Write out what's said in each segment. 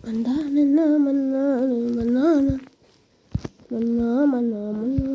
മന്നാ മന്നാണ് മന്നാണ് മന്നാ മന്നാ മന്നാ.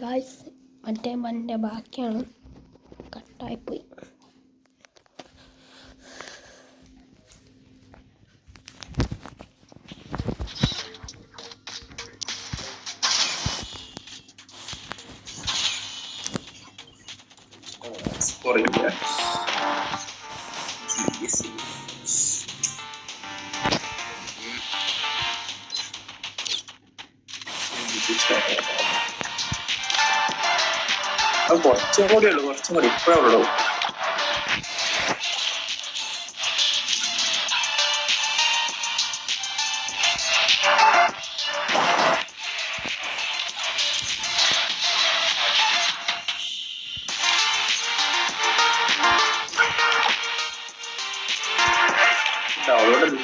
Guys, മറ്റേ ബൻ്റെ ബാക്കിയാണ്, കട്ടായിപ്പോയി. കുറച്ചും കൂടി ഉള്ളു, കുറച്ചും കൂടി ഇപ്പോഴേ ഉള്ളൂ. ഡൗൺലോഡ്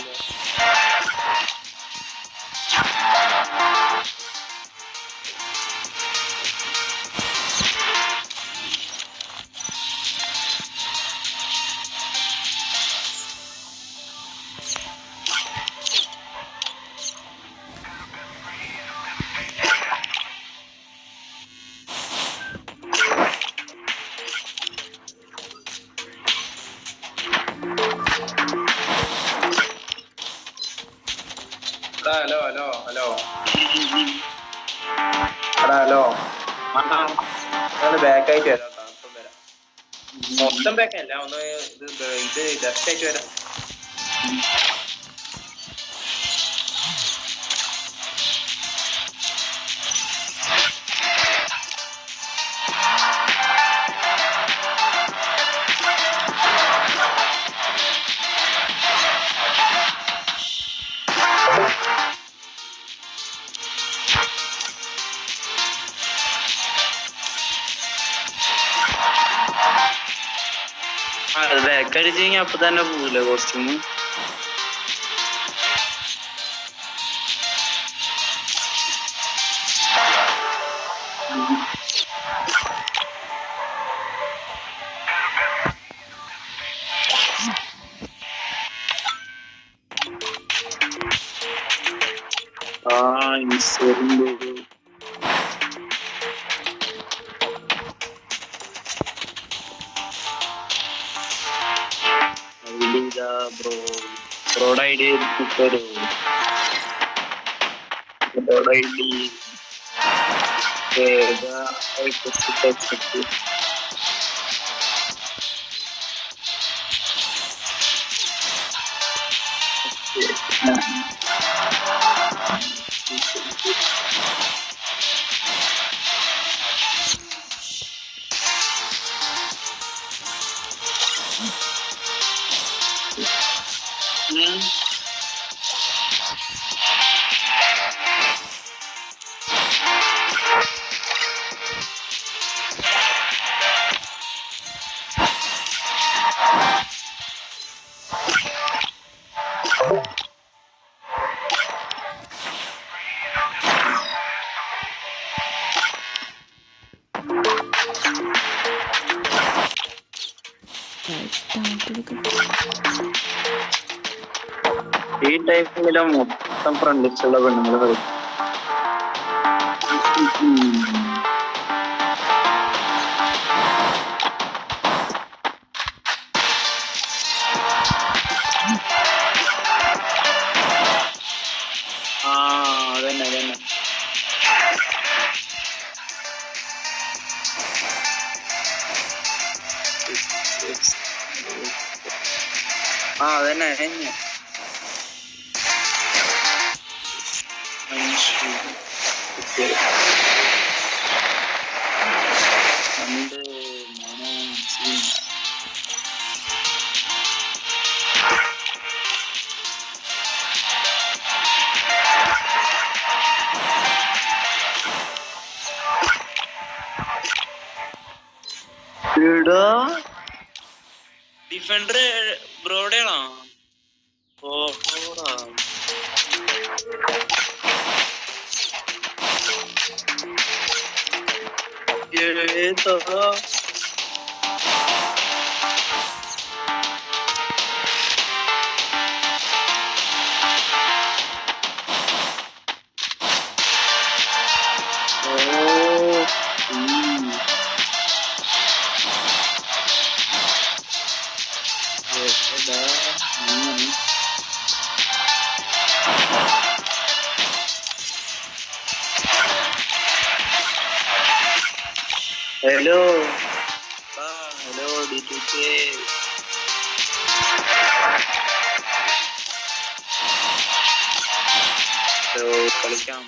ഹലോ ഹലോ ഹലോ എടാ ഹലോ, ബാക്ക് ആയിട്ട് വരാം കേട്ടോ. ഇപ്പം വരാം. മൊത്തം ബാക്ക് അല്ല, ഒന്ന് ഇത് ലെഫ്റ്റ് ആയിട്ട് വരാം. ബാക്ക് അടിച്ച് കഴിഞ്ഞാൽ അപ്പൊ തന്നെ പോവില്ല കോസ്റ്റ്യൂം. ബ്രോഡ് ഐഡിയ ഈ ടൈപ്പിലെ മൊത്തം ഫ്രണ്ട്സുള്ള പെണ്ണുങ്ങൾ കളിക്കും. ആ അതന്നെ അതന്നെ. ഡിഫൻഡർ ബ്രോഡേണോ? Hello hello D2K. കളിക്കാം.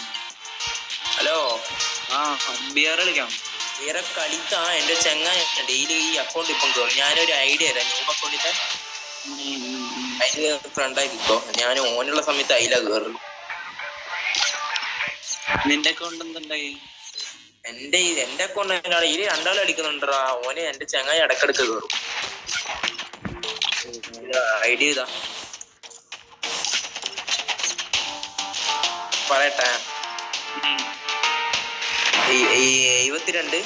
ഹലോ ആ ബിയർ കളിക്കാം. ബിയറെ കളിക്കാം. എന്റെ ചെങ്ങായി ഡെയിലി ഈ അക്കൗണ്ട് ഇപ്പം കയറും. ഞാനൊരു ഐഡിയ തരാം. ന്യൂ അക്കൗണ്ടിന്റെ അതിന് ഫ്രണ്ടായിരിക്കോ. ഞാൻ ഓനുള്ള സമയത്ത് അതിലാ കയറും. നിന്റെ അക്കൗണ്ട് എന്തുണ്ടായി? എന്റെ അക്കൗണ്ട് ഈ രണ്ടാളും അടിക്കുന്നുണ്ടാ. ഓനെ എന്റെ ചെങ്ങായി ഇടക്കിടക്ക് കയറും. ഐഡിയ ഇതാ പറയട്ടെ. 72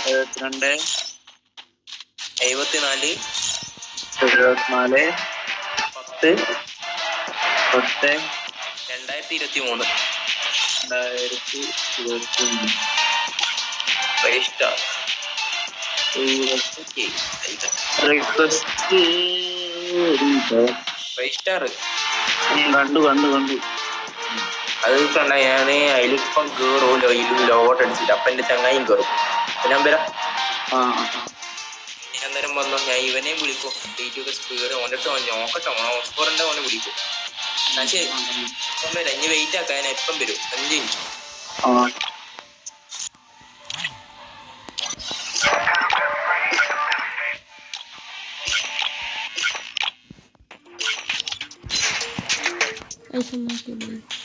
74 10 2023 കണ്ടു അത് കണ്ട ഞാന് അതിലിപ്പം കേറും. ലോട്ട് അടിച്ചിട്ട് അപ്പൊ എന്റെ ചങ്ങായും കയറും. ഞാൻ വരാം. ഞാൻ അന്നേരം വന്നു. ഞാൻ ഇവനെയും വിളിക്കും. D2K സ്പീഡ് ഓൻ്റെ നോക്കട്ടെ. ഓസ്കോറിന്റെ ഓനെ വിളിക്കും. ശരി ഇപ്പം വരാം. ഇനി വെയിറ്റ് ആക്കാം. ഞാൻ എപ്പം വരും. 5 minute. Ay, se me olvidó.